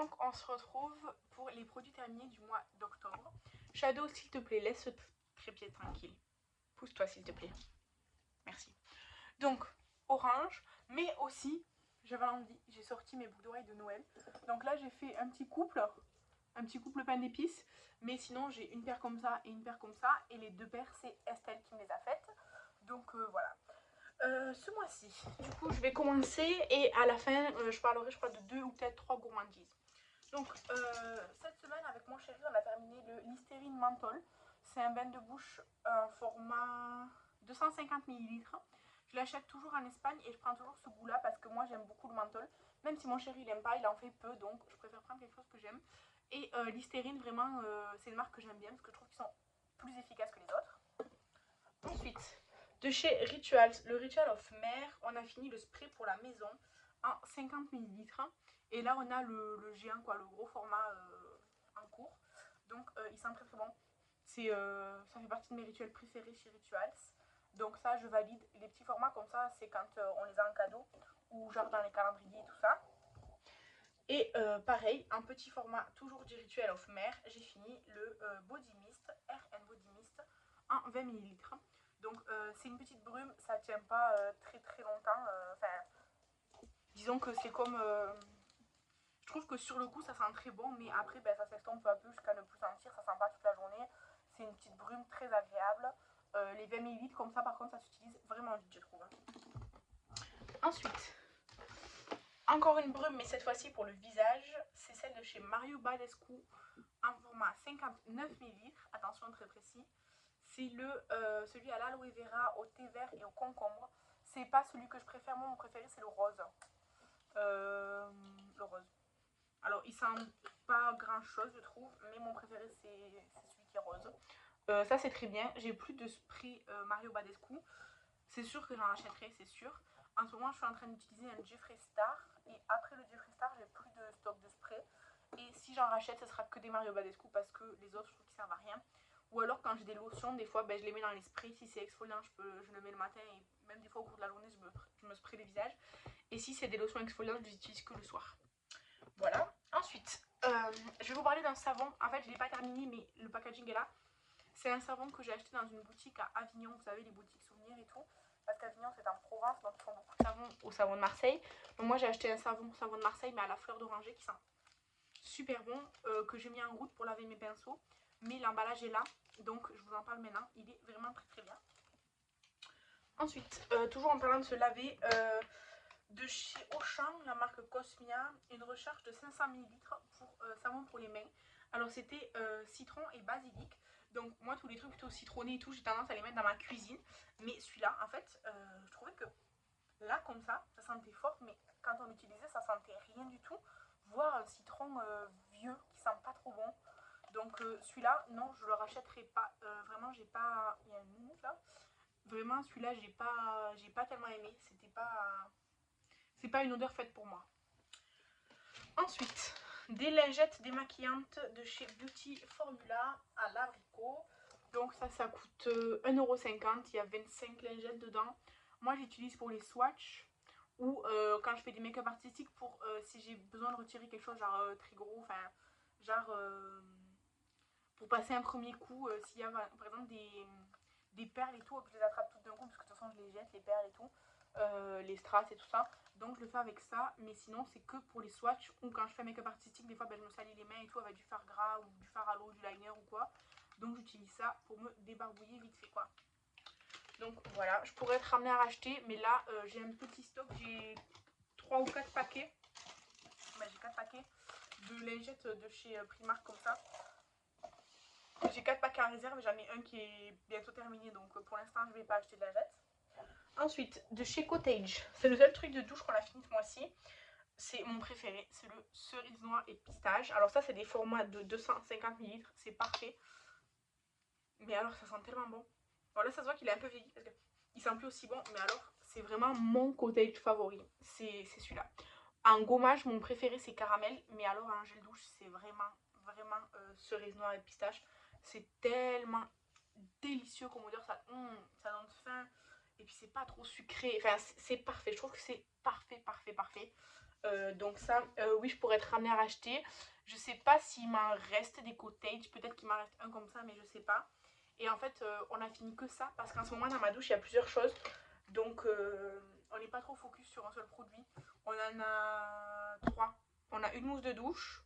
Donc on se retrouve pour les produits terminés du mois d'octobre. Shadow, s'il te plaît, laisse ce trépied tranquille. Pousse-toi s'il te plaît. Merci. Donc orange, mais aussi, j'avais envie, j'ai sorti mes boucles d'oreilles de Noël. Donc là j'ai fait un petit couple pain d'épices. Mais sinon j'ai une paire comme ça et une paire comme ça. Et les deux paires c'est Estelle qui me les a faites. Donc voilà. Ce mois-ci, du coup je vais commencer et à la fin je parlerai je crois de 2 ou peut-être 3 gourmandises. Donc cette semaine avec mon chéri on a terminé le Listerine Menthol. C'est un bain de bouche format 250 ml. Je l'achète toujours en Espagne et je prends toujours ce goût là parce que moi j'aime beaucoup le menthol. Même si mon chéri il aime pas, il en fait peu, donc je préfère prendre quelque chose que j'aime. Et Listerine vraiment c'est une marque que j'aime bien parce que je trouve qu'ils sont plus efficaces que les autres. Ensuite, de chez Rituals, le Ritual of Mer, on a fini le spray pour la maison en 50 ml. Et là, on a le géant, quoi, le gros format en cours. Donc, il sent très très bon. Ça fait partie de mes rituels préférés chez Rituals. Donc ça, je valide. Les petits formats comme ça, c'est quand on les a en cadeau ou genre dans les calendriers et tout ça. Et pareil, un petit format toujours du Ritual of Mer, j'ai fini le Body Mist, RN Body Mist en 20 ml. Donc c'est une petite brume, ça tient pas très très longtemps. Disons que c'est comme... je trouve que sur le coup ça sent très bon, mais après ben, ça s'estompe un peu jusqu'à ne plus sentir, ça sent pas toute la journée. C'est une petite brume très agréable. Les 20 ml comme ça par contre ça s'utilise vraiment vite je trouve. Ensuite, encore une brume mais cette fois-ci pour le visage, c'est celle de chez Mario Badescu en format 59 ml, attention très précis. C'est celui à l'aloe vera, au thé vert et au concombre. C'est pas celui que je préfère, moi mon préféré c'est le rose. Le rose. Alors il sent pas grand chose je trouve, mais mon préféré c'est celui qui est rose. Ça c'est très bien, j'ai plus de spray Mario Badescu. C'est sûr que j'en achèterai, c'est sûr. En ce moment je suis en train d'utiliser un Jeffree Star. Et après le Jeffree Star j'ai plus de stock de spray. Et si j'en rachète ce sera que des Mario Badescu parce que les autres je trouve qu'ils servent à rien. Ou alors quand j'ai des lotions, des fois ben, je les mets dans les sprays. Si c'est exfoliant, je le mets le matin et même des fois au cours de la journée, je me spray le visage. Et si c'est des lotions exfoliantes, je les utilise que le soir. Voilà. Ensuite, je vais vous parler d'un savon. En fait, je ne l'ai pas terminé, mais le packaging est là. C'est un savon que j'ai acheté dans une boutique à Avignon. Vous savez, les boutiques souvenirs et tout. Parce qu'Avignon, c'est en Provence, donc ils font beaucoup de savons au savon de Marseille. Donc moi, j'ai acheté un savon de Marseille, mais à la fleur d'oranger qui sent super bon, que j'ai mis en route pour laver mes pinceaux. Mais l'emballage est là, donc je vous en parle maintenant. Il est vraiment très très bien. Ensuite, toujours en parlant de se laver, de chez Auchan, la marque Cosmia, une recharge de 500 ml pour savon pour les mains. Alors c'était citron et basilic. Donc moi tous les trucs plutôt citronnés et tout, j'ai tendance à les mettre dans ma cuisine. Mais celui-là, en fait, je trouvais que là comme ça sentait fort, mais quand on l'utilisait, ça sentait rien du tout. Voire un citron vieux qui sent pas trop bon. Donc celui-là, non, je le rachèterai pas. Vraiment, j'ai pas... Il y a une minute là. Vraiment, celui-là, j'ai pas tellement aimé. C'est pas une odeur faite pour moi. Ensuite, des lingettes démaquillantes de chez Beauty Formula à l'abricot. Donc ça coûte 1,50 €. Il y a 25 lingettes dedans. Moi, j'utilise pour les swatchs ou quand je fais des make-up artistiques pour si j'ai besoin de retirer quelque chose genre très gros, enfin genre pour passer un premier coup, s'il y a par exemple des perles et tout, je les attrape toutes d'un coup parce que de toute façon je les jette les perles et tout, les strass et tout ça. Donc je le fais avec ça, mais sinon c'est que pour les swatchs ou quand je fais un make-up artistique, des fois ben, je me salis les mains et tout avec du fard gras ou du fard à l'eau, du liner ou quoi. Donc j'utilise ça pour me débarbouiller vite fait quoi. Donc voilà, je pourrais être ramenée à racheter, mais là j'ai un petit stock, j'ai 3 ou 4 paquets. Ben, j'ai 4 paquets de lingettes de chez Primark comme ça. J'ai 4 paquets en réserve et j'en ai un qui est bientôt terminé, donc pour l'instant je ne vais pas acheter de lingettes. Ensuite, de chez Cottage, c'est le seul truc de douche qu'on a fini ce mois-ci. C'est mon préféré, c'est le cerise noire et pistache. Alors ça c'est des formats de 250 ml, c'est parfait. Mais alors ça sent tellement bon. Alors là ça se voit qu'il est un peu vieilli parce qu'il sent plus aussi bon, mais alors c'est vraiment mon Cottage favori, c'est celui-là. En gommage, mon préféré c'est caramel, mais alors en gel douche c'est vraiment cerise noire et pistache. C'est tellement délicieux comme odeur, ça donne faim. Et puis c'est pas trop sucré, enfin c'est parfait, je trouve que c'est parfait. Donc ça, oui, je pourrais être ramenée à racheter. Je sais pas s'il m'en reste des cottages, peut-être qu'il m'en reste un comme ça, mais je sais pas. Et en fait, on a fini que ça, parce qu'en ce moment, dans ma douche, il y a plusieurs choses. Donc, on n'est pas trop focus sur un seul produit. On en a trois. On a une mousse de douche,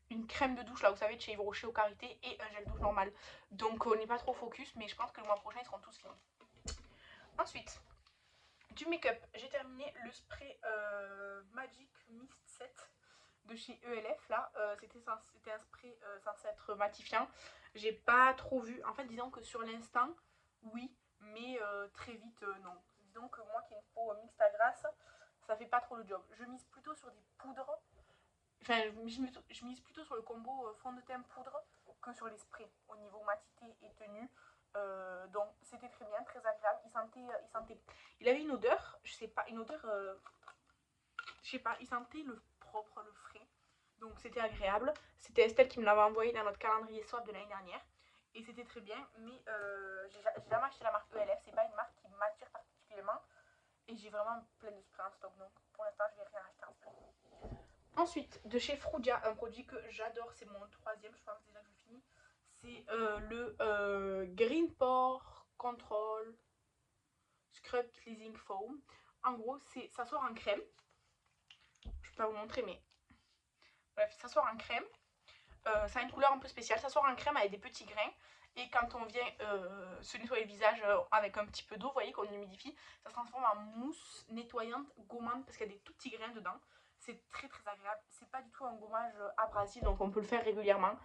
une crème de douche, là, vous savez, de chez Yves Rocher au Karité, et un gel douche normal. Donc, on n'est pas trop focus, mais je pense que le mois prochain, ils seront tous finis. Ensuite, du make-up, j'ai terminé le spray Magic Mist 7 de chez ELF là. C'était un spray censé être matifiant. J'ai pas trop vu. En fait, disons que sur l'instant, oui, mais très vite, non. Disons que moi qui ai une peau mixte à grasse, ça fait pas trop le job. Je mise plutôt sur des poudres. Enfin, je mise plutôt sur le combo fond de teint poudre que sur les sprays au niveau matité et tenue. Donc c'était très bien, très agréable. Il avait une odeur, je sais pas, une odeur, je sais pas, il sentait le propre, le frais. Donc c'était agréable. C'était Estelle qui me l'avait envoyé dans notre calendrier swap de l'année dernière. Et c'était très bien, mais j'ai jamais acheté la marque ELF, c'est pas une marque qui m'attire particulièrement. Et j'ai vraiment plein de sprays en stock, donc pour l'instant je vais rien acheter en spray. Ensuite, de chez Frudia, un produit que j'adore, c'est mon troisième, je pense déjà que je finis. C'est le Green Pore Control Scrub Cleansing Foam. En gros, ça sort en crème. Je peux pas vous montrer, mais bref, ça sort en crème. Ça a une couleur un peu spéciale. Ça sort en crème avec des petits grains. Et quand on vient se nettoyer le visage avec un petit peu d'eau, vous voyez qu'on humidifie, ça se transforme en mousse nettoyante, gommante, parce qu'il y a des tout petits grains dedans. C'est très très agréable. C'est pas du tout un gommage abrasif, donc on peut le faire régulièrement.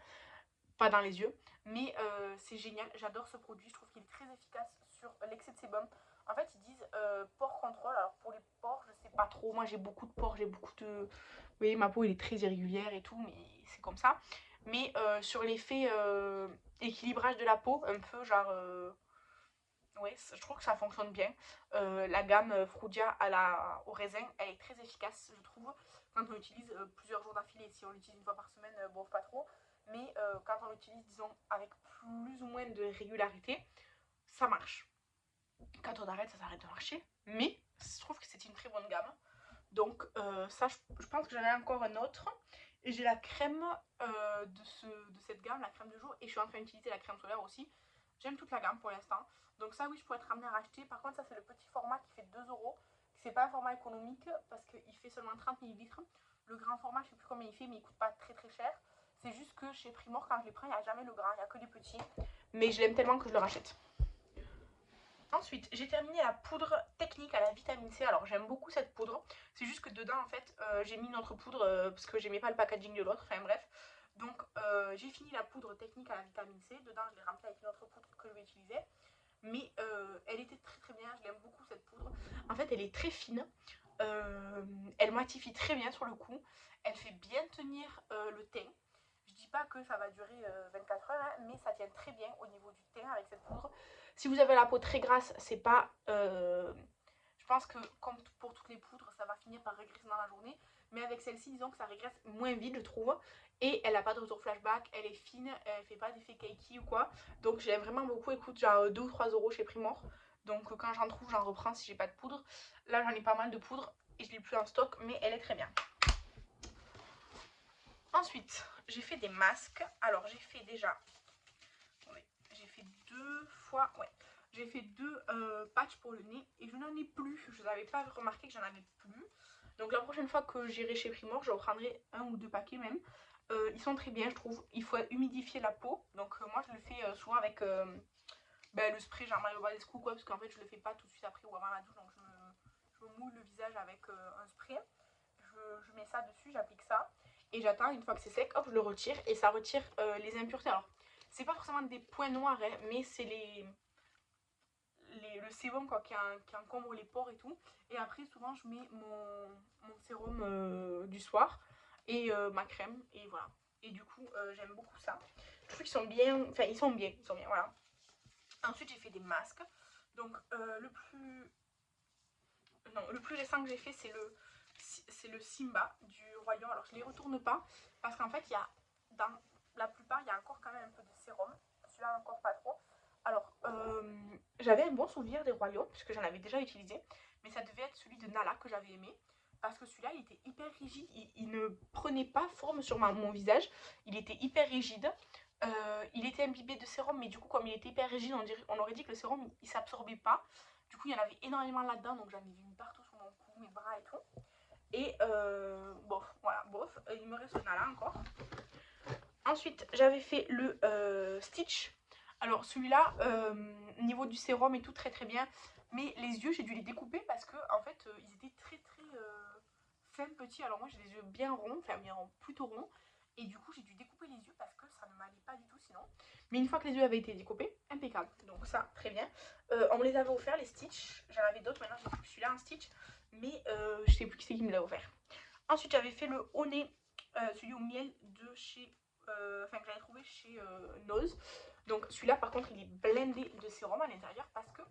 Pas dans les yeux, mais c'est génial, j'adore ce produit, je trouve qu'il est très efficace sur l'excès de sébum. En fait, ils disent pore contrôle, alors pour les pores, je sais pas trop, moi j'ai beaucoup de pores, j'ai beaucoup de... Vous voyez, ma peau elle est très irrégulière et tout, mais c'est comme ça. Mais sur l'effet équilibrage de la peau, un peu genre... ouais, je trouve que ça fonctionne bien. La gamme Frudia au raisin, elle est très efficace, je trouve, quand on l'utilise plusieurs jours d'affilée. Si on l'utilise une fois par semaine, bon, pas trop. Mais quand on l'utilise, disons, avec plus ou moins de régularité, ça marche. Quand on arrête, ça s'arrête de marcher. Mais je trouve que c'est une très bonne gamme. Donc ça, je pense que j'en ai encore un autre. Et j'ai la crème de cette gamme, la crème de jour. Et je suis en train d'utiliser la crème solaire aussi. J'aime toute la gamme pour l'instant. Donc ça, oui, je pourrais être ramenée à racheter. Par contre, ça, c'est le petit format qui fait 2 euros. C'est pas un format économique parce qu'il fait seulement 30 millilitres. Le grand format, je sais plus combien il fait, mais il coûte pas très très cher. C'est juste que chez Primor, quand je les prends, il n'y a jamais le grand, il n'y a que les petits. Mais je l'aime tellement que je le rachète. Ensuite, j'ai terminé la poudre technique à la vitamine C. Alors, j'aime beaucoup cette poudre. C'est juste que dedans, en fait, j'ai mis une autre poudre parce que j'aimais pas le packaging de l'autre. Enfin, bref. Donc, j'ai fini la poudre technique à la vitamine C. Dedans, je l'ai remplie avec une autre poudre que je vais utiliser. Mais elle était très très bien. Je l'aime beaucoup cette poudre. En fait, elle est très fine. Elle matifie très bien sur le cou. Elle fait bien tenir le teint. Je dis pas que ça va durer 24 heures, hein, mais ça tient très bien au niveau du teint avec cette poudre. Si vous avez la peau très grasse, c'est pas... je pense que comme pour toutes les poudres, ça va finir par régresser dans la journée. Mais avec celle-ci, disons que ça régresse moins vite, je trouve. Et elle n'a pas de retour flashback, elle est fine, elle fait pas d'effet cakey ou quoi. Donc je l'aime vraiment beaucoup, écoute, genre 2 ou 3 euros chez Primor. Donc quand j'en trouve, j'en reprends si j'ai pas de poudre. Là, j'en ai pas mal de poudre et je l'ai plus en stock, mais elle est très bien. Ensuite, j'ai fait des masques. Alors, j'ai fait déjà... Ouais, j'ai fait 2 fois... Ouais, j'ai fait 2 patchs pour le nez et je n'en ai plus. Je n'avais pas remarqué que j'en avais plus. Donc la prochaine fois que j'irai chez Primor, je reprendrai 1 ou 2 paquets même. Ils sont très bien, je trouve. Il faut humidifier la peau. Donc moi, je le fais souvent avec le spray genre Mario Badescu ou quoi. Parce qu'en fait, je le fais pas tout de suite après ou avant la douche. Donc je me moule le visage avec un spray. Je mets ça dessus, j'applique ça. Et j'attends, une fois que c'est sec, hop, je le retire. Et ça retire les impuretés. Alors, c'est pas forcément des points noirs, hein, mais c'est le sérum quoi, qui encombre les pores et tout. Et après, souvent, je mets mon sérum du soir et ma crème. Et voilà. Et du coup, j'aime beaucoup ça. Je trouve qu'ils sont bien. Enfin, ils sont bien, voilà. Ensuite, j'ai fait des masques. Donc, le plus récent que j'ai fait, c'est le Simba du Royaume. Alors, je les retourne pas parce qu'en fait, dans la plupart, il y a encore quand même un peu de sérum. Celui-là, encore pas trop. Alors, j'avais un bon souvenir des Royaumes, puisque j'en avais déjà utilisé, mais ça devait être celui de Nala que j'avais aimé. parce que celui-là il était hyper rigide, il ne prenait pas forme sur mon visage, il était hyper rigide. Il était imbibé de sérum, mais du coup comme il était hyper rigide, on aurait dit que le sérum il s'absorbait pas. Du coup il y en avait énormément là-dedans, donc j'en ai vu partout sur mon cou, mes bras et tout. Et bof, voilà, bof, il me reste là encore. Ensuite j'avais fait le Stitch. Alors celui-là, niveau du sérum et tout, très très bien. Mais les yeux, j'ai dû les découper parce que en fait, ils étaient très très fins, petits. Alors moi, j'ai des yeux bien ronds, enfin bien ronds, plutôt ronds. Et du coup, j'ai dû découper les yeux parce que ça ne m'allait pas du tout sinon. Mais une fois que les yeux avaient été découpés, impeccable. Donc ça, très bien. On me les avait offert, les Stitch. J'en avais d'autres, maintenant j'ai celui-là, un Stitch. Mais je sais plus qui c'est qui me l'a offert. Ensuite, j'avais fait le haut nez, celui au miel de chez... Enfin, que j'avais trouvé chez Nose. Donc celui-là, par contre, il est blindé de sérum à l'intérieur parce que,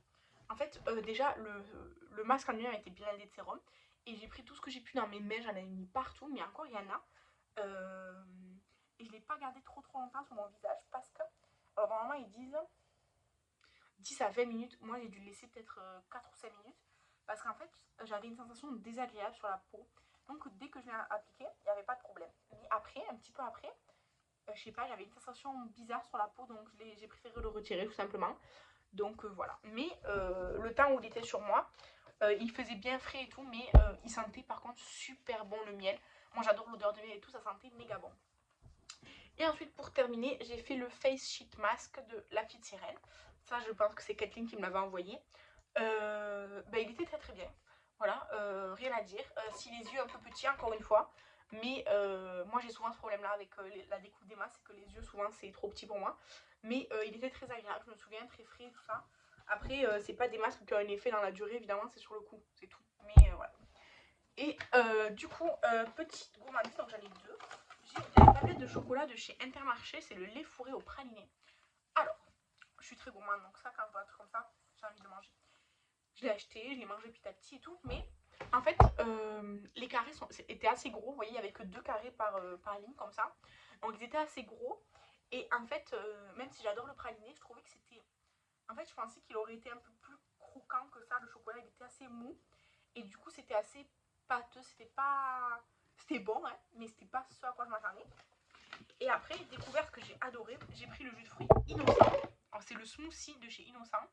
en fait, déjà, le masque en lui-même était blindé de sérum. Et j'ai pris tout ce que j'ai pu dans mes mains, j'en ai mis partout, mais encore il y en a. Et je ne l'ai pas gardé trop longtemps sur mon visage parce que, alors normalement ils disent 10 à 20 minutes, moi j'ai dû le laisser peut-être 4 ou 5 minutes parce qu'en fait j'avais une sensation désagréable sur la peau. Donc dès que je l'ai appliqué, il n'y avait pas de problème. Mais après, un petit peu après, je sais pas, j'avais une sensation bizarre sur la peau, donc j'ai préféré le retirer tout simplement. Donc voilà. Mais le temps où il était sur moi, il faisait bien frais et tout, mais il sentait par contre super bon le miel. Moi j'adore l'odeur de miel et tout, ça sentait méga bon. Et ensuite pour terminer, j'ai fait le Face Sheet Mask de La Petite Sirène. Ça je pense que c'est Kathleen qui me l'avait envoyé. Il était très très bien. Voilà, rien à dire. Si les yeux un peu petits encore une fois. Mais moi j'ai souvent ce problème là avec la découpe des masques, c'est que les yeux souvent c'est trop petit pour moi. Mais il était très agréable, je me souviens, très frais tout ça. Après c'est pas des masques qui ont un effet dans la durée, évidemment c'est sur le coup, c'est tout. Mais voilà. Et du coup, petite gourmandise, donc j'en ai deux. J'ai la tablette de chocolat de chez Intermarché, c'est le lait fourré au praliné. Alors, je suis très gourmande, donc ça quand je vois un truc comme ça, j'ai envie de manger. Je l'ai acheté, je l'ai mangé petit à petit et tout, mais en fait, les carrés étaient assez gros. Vous voyez, il n'y avait que 2 carrés par ligne, comme ça. Donc, ils étaient assez gros. Et en fait, même si j'adore le praliné, je trouvais que c'était... En fait, je pensais qu'il aurait été un peu plus croquant que ça. Le chocolat, il était assez mou. Et du coup, c'était assez pâteux. C'était pas... C'était bon, hein, mais c'était pas ce à quoi je m'attendais. Et après, découverte que j'ai adoré, j'ai pris le jus de fruits Innocent. Alors, c'est le smoothie de chez Innocent.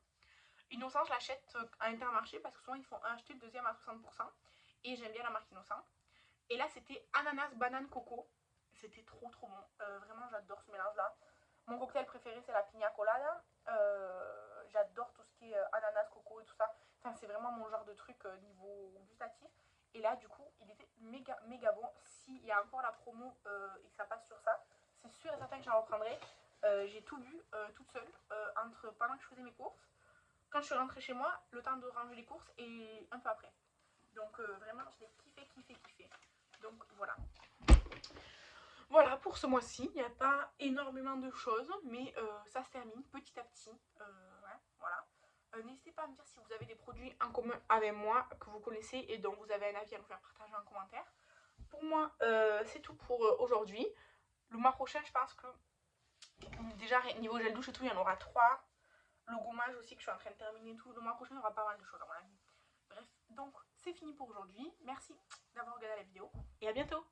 Innocent, je l'achète à Intermarché parce que souvent ils font un acheter le deuxième à 60%. Et j'aime bien la marque Innocent. Et là, c'était ananas, banane, coco. C'était trop trop bon. Vraiment, j'adore ce mélange-là. Mon cocktail préféré, c'est la pina colada. J'adore tout ce qui est ananas, coco et tout ça. Enfin, c'est vraiment mon genre de truc niveau gustatif. Et là, du coup, il était méga méga bon. S'il y a encore la promo et que ça passe sur ça, c'est sûr et certain que j'en reprendrai. J'ai tout bu toute seule pendant que je faisais mes courses. Quand je suis rentrée chez moi, le temps de ranger les courses et un peu après. Donc vraiment, je l'ai kiffé, kiffé, kiffé. Donc voilà. Voilà pour ce mois-ci. Il n'y a pas énormément de choses, mais ça se termine petit à petit. Ouais, voilà. N'hésitez pas à me dire si vous avez des produits en commun avec moi que vous connaissez et dont vous avez un avis à me faire partager en commentaire. Pour moi, c'est tout pour aujourd'hui. Le mois prochain, je pense que déjà niveau gel douche et tout, il y en aura 3. Le gommage aussi que je suis en train de terminer tout. Le mois prochain, il y aura pas mal de choses à mon avis. Bref, donc c'est fini pour aujourd'hui. Merci d'avoir regardé la vidéo et à bientôt.